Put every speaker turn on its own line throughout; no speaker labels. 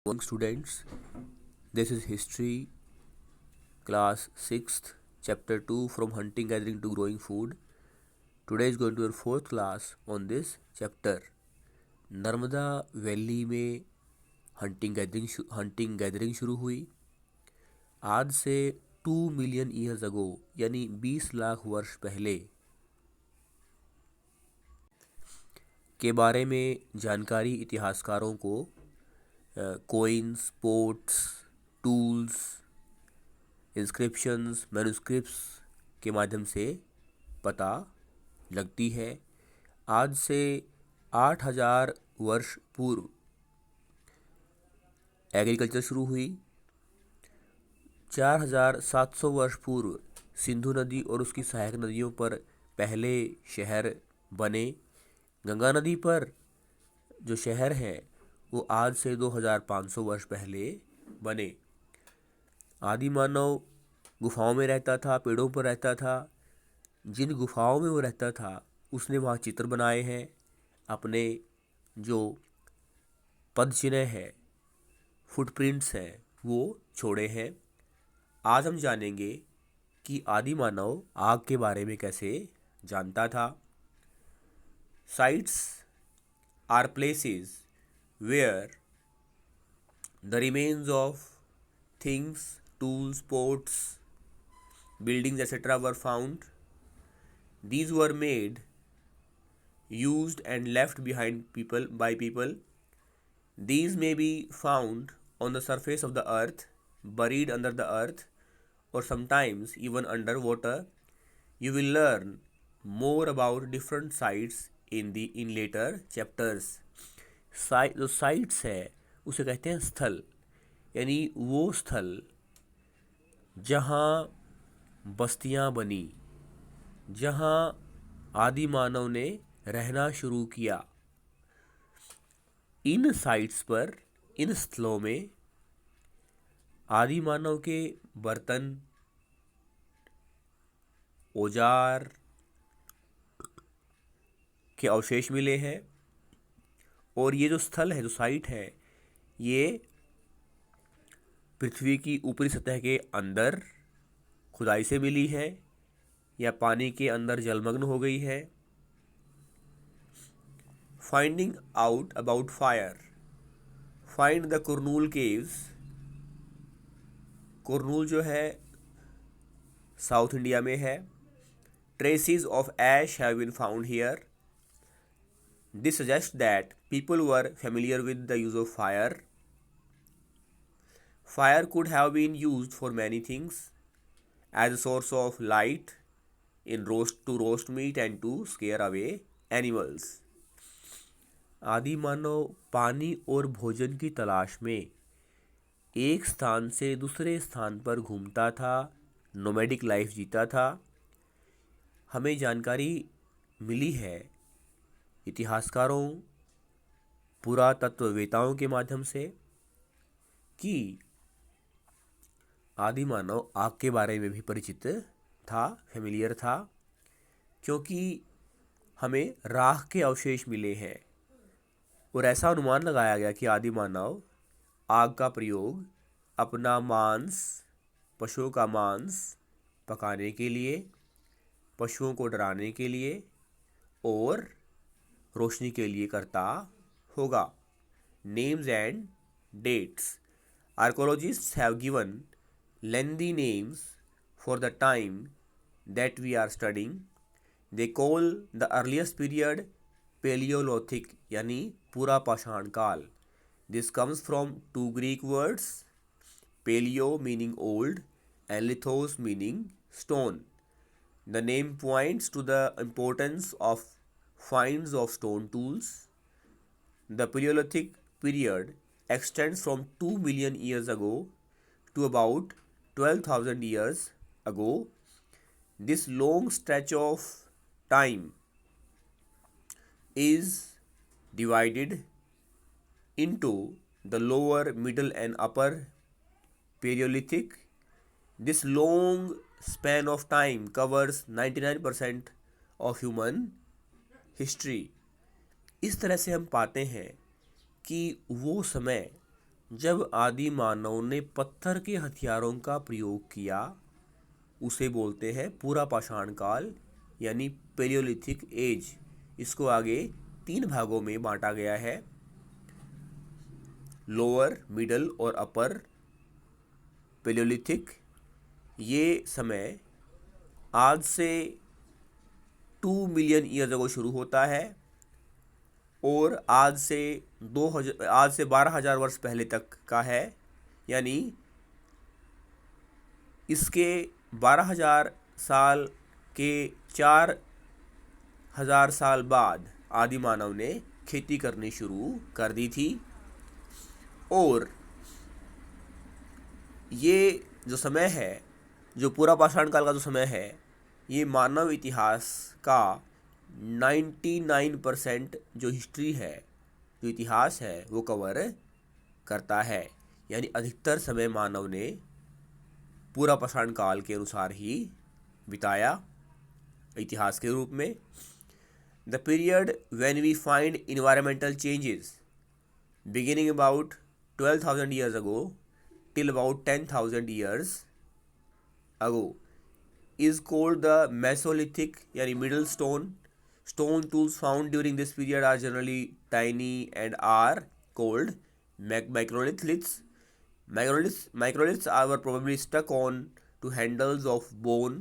Morning students, this is history class 6th chapter 2 from hunting gathering to growing food. Today is going to be our fourth class on this chapter. Narmada valley में hunting gathering शुरू हुई। आज से 2 million years ago यानी 20 लाख वर्ष पहले के बारे में जानकारी इतिहासकारों को coins, ports, tools, inscriptions, manuscripts के माध्यम से पता लगती है। आज से 8000 वर्ष पूर्व एग्रीकल्चर शुरू हुई। 4700 वर्ष पूर्व सिंधु नदी और उसकी सहायक नदियों पर पहले शहर बने। गंगा नदी पर जो शहर हैं वो आज से 2500 वर्ष पहले बने। आदि मानव गुफाओं में रहता था, पेड़ों पर रहता था। जिन गुफाओं में वो रहता था उसने वहाँ चित्र बनाए हैं, अपने जो पदचिन्ह हैं, फुटप्रिंट्स हैं, वो छोड़े हैं। आज हम जानेंगे कि आदि मानव आग के बारे में कैसे जानता था। Sites are places where the remains of things, tools, pots, buildings, etc. were found. These were made, used, and left behind by people. These may be found on the surface of the earth, buried under the earth, or sometimes even underwater. You will learn more about different sites in later chapters. जो sites है उसे कहते हैं स्थल, यानी वो स्थल जहाँ बस्तियाँ बनी, जहाँ आदि मानव ने रहना शुरू किया। इन साइट्स पर, इन स्थलों में आदि मानव के बर्तन, औजार के अवशेष मिले हैं। और ये जो स्थल है, जो साइट है, ये पृथ्वी की ऊपरी सतह के अंदर खुदाई से मिली है या पानी के अंदर जलमग्न हो गई है। Finding out about fire, find the Kurnool caves. Kurnool जो है साउथ इंडिया में है। Traces of ash have been found here. This suggest that people were familiar with the use of fire. Fire could have been used for many things, as a source of light, to roast meat and to scare away animals. आदि मानव पानी और भोजन की तलाश में एक स्थान से दूसरे स्थान पर घूमता था, नोमैडिक लाइफ जीता था। हमें जानकारी मिली है इतिहासकारों, पुरातत्ववेताओं के माध्यम से कि आदि मानव आग के बारे में भी परिचित था, फेमिलियर था, क्योंकि हमें राख के अवशेष मिले हैं और ऐसा अनुमान लगाया गया कि आदि मानव आग का प्रयोग अपना मांस, पशुओं का मांस पकाने के लिए, पशुओं को डराने के लिए और रोशनी के लिए करता होगा। Names and dates. Archaeologists have given lengthy names for the time that we are studying. They call the earliest period Paleolithic, यानी पूरा पाषाण काल. This comes from two Greek words, paleo meaning old and lithos meaning stone. The name points to the importance of finds of stone tools. The Paleolithic period extends from 2 million years ago to about 12,000 years ago. This long stretch of time is divided into the lower, middle and upper Paleolithic. This long span of time covers 99% of human history. इस तरह से हम पाते हैं कि वो समय जब आदि मानव ने पत्थर के हथियारों का प्रयोग किया उसे बोलते हैं पूरा पाषाण काल यानी पेलियोलिथिक एज। इसको आगे 3 भागों में बांटा गया है, लोअर, मिडल और अपर पेलियोलिथिक। ये समय आज से 2 मिलियन ईयर अगो शुरू होता है और आज से 12,000 वर्ष पहले तक का है। यानी इसके 12,000 साल के 4,000 साल बाद आदि मानव ने खेती करनी शुरू कर दी थी। और ये जो समय है, जो पूरा पाषाण काल का जो समय है, ये मानव इतिहास का 99% जो हिस्ट्री है, जो इतिहास है, वो कवर करता है। यानी अधिकतर समय मानव ने पूरा पाषाण काल के अनुसार ही बिताया इतिहास के रूप में। The period when we find environmental changes beginning about 12,000 years ago till about 10,000 years ago is called the Mesolithic यानी middle stone. Stone tools found during this period are generally tiny and are called microliths. Microliths were probably stuck on to handles of bone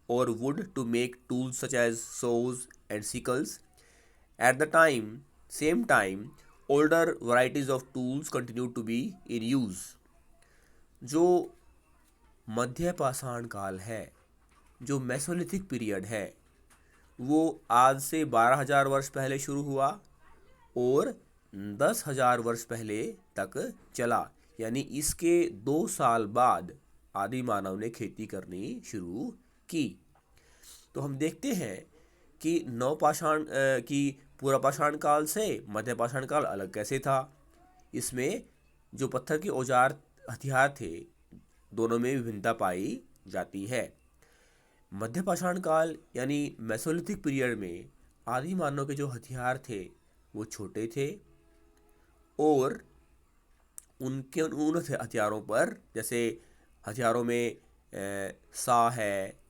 or wood to make tools such as saws and sickles. At the same time, older varieties of tools continued to be in use. जो मध्य पाषाण काल है, जो Mesolithic period है, वो आज से 12,000 वर्ष पहले शुरू हुआ और 10,000 वर्ष पहले तक चला। यानी इसके 2 साल बाद आदि मानव ने खेती करनी शुरू की। तो हम देखते हैं कि नवपाषाण की पूरा पाषाण काल से मध्य पाषाण काल अलग कैसे था। इसमें जो पत्थर के औजार हथियार थे, दोनों में विभिन्नता पाई जाती है। मध्य पाषाण काल यानी मेसोलिथिक पीरियड में आदि मानव के जो हथियार थे वो छोटे थे और उन हथियारों पर, जैसे हथियारों में सा है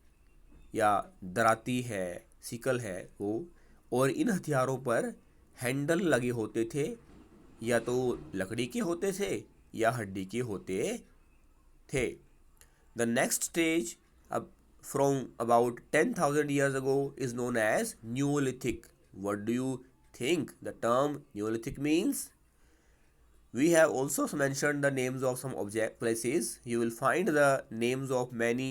या दराती है, सिकल है वो, और इन हथियारों पर हैंडल लगे होते थे, या तो लकड़ी के होते थे या हड्डी के होते थे। द नेक्स्ट स्टेज अब from about 10,000 years ago is known as Neolithic. What do you think the term Neolithic means? We have also mentioned the names of some places. You will find the names of many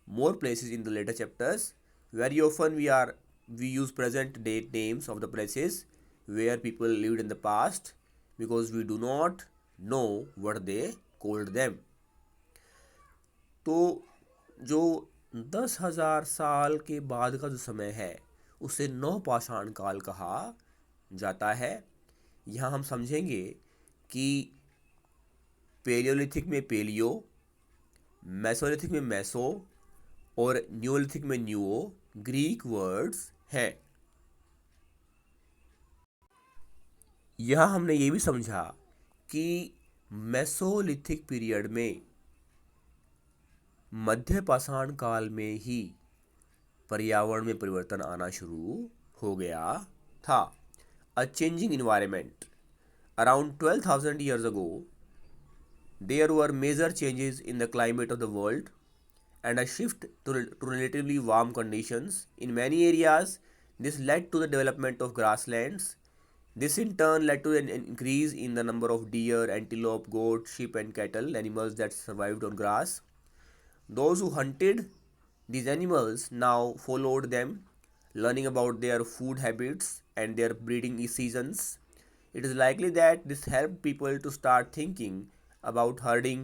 more places in the later chapters. Very often we use present date names of the places where people lived in the past because we do not know what they called them. तो जो 10,000 साल के बाद का जो समय है उसे नवपाषाण काल कहा जाता है। यहाँ हम समझेंगे कि पेलियोलिथिक में पेलियो, मेसोलिथिक में मेसो और न्यूलिथिक में न्यूओ ग्रीक वर्ड्स हैं। यहाँ हमने ये भी समझा कि मेसोलिथिक पीरियड में, मध्य पाषाण काल में ही पर्यावरण में परिवर्तन आना शुरू हो गया था। अ changing environment around 12,000 years ago, there were major changes in the climate of the world and a shift to relatively warm conditions. In many areas, this led to the development of grasslands. This in turn led to an increase in the number of deer, antelope, goat, sheep and cattle, animals that survived on grass. Those who hunted these animals now followed them, learning about their food habits and their breeding seasons. It is likely that this helped people to start thinking about herding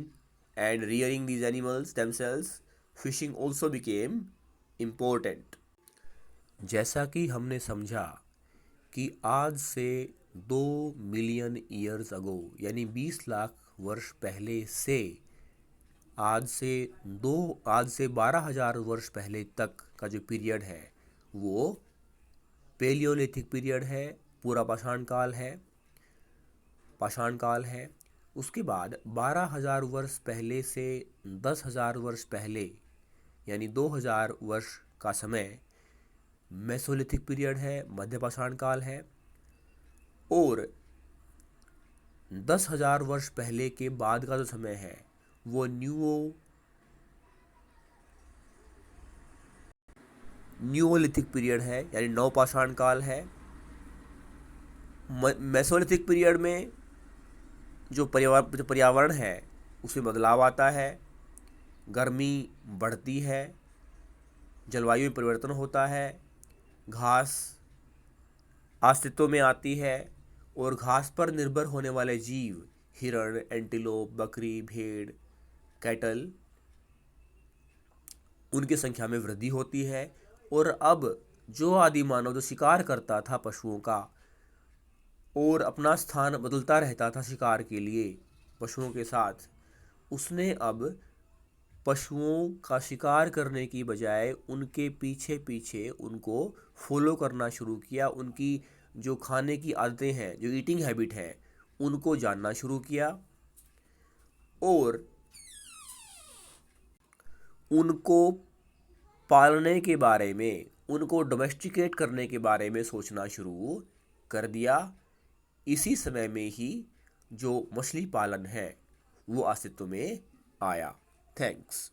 and rearing these animals themselves. Fishing also became important. जैसा कि हमने समझा कि आज से 2 million years ago यानी 20 लाख वर्ष पहले से आज से 12,000 वर्ष पहले तक का जो पीरियड है वो पेलियोलिथिक पीरियड है, पूरा पाषाण काल है। उसके बाद 12,000 वर्ष पहले से 10,000 वर्ष पहले यानी 2,000 वर्ष का समय मेसोलिथिक पीरियड है, मध्यपाषाण काल है। और 10,000 वर्ष पहले के बाद का जो समय है वो न्यूओलिथिक पीरियड है यानी नवपाषाण काल है। मेसोलिथिक पीरियड में जो पर्यावरण है उसमें बदलाव आता है, गर्मी बढ़ती है, जलवायु में परिवर्तन होता है, घास अस्तित्व में आती है और घास पर निर्भर होने वाले जीव हिरण, एंटीलोप, बकरी, भेड़, कैटल, उनकी संख्या में वृद्धि होती है। और अब जो आदि मानव जो शिकार करता था पशुओं का और अपना स्थान बदलता रहता था शिकार के लिए पशुओं के साथ, उसने अब पशुओं का शिकार करने की बजाय उनके पीछे पीछे उनको फॉलो करना शुरू किया। उनकी जो खाने की आदतें हैं, जो ईटिंग हैबिट है, उनको जानना शुरू किया और उनको पालने के बारे में, उनको डोमेस्टिकेट करने के बारे में सोचना शुरू कर दिया। इसी समय में ही जो मछली पालन है वो अस्तित्व में आया। थैंक्स।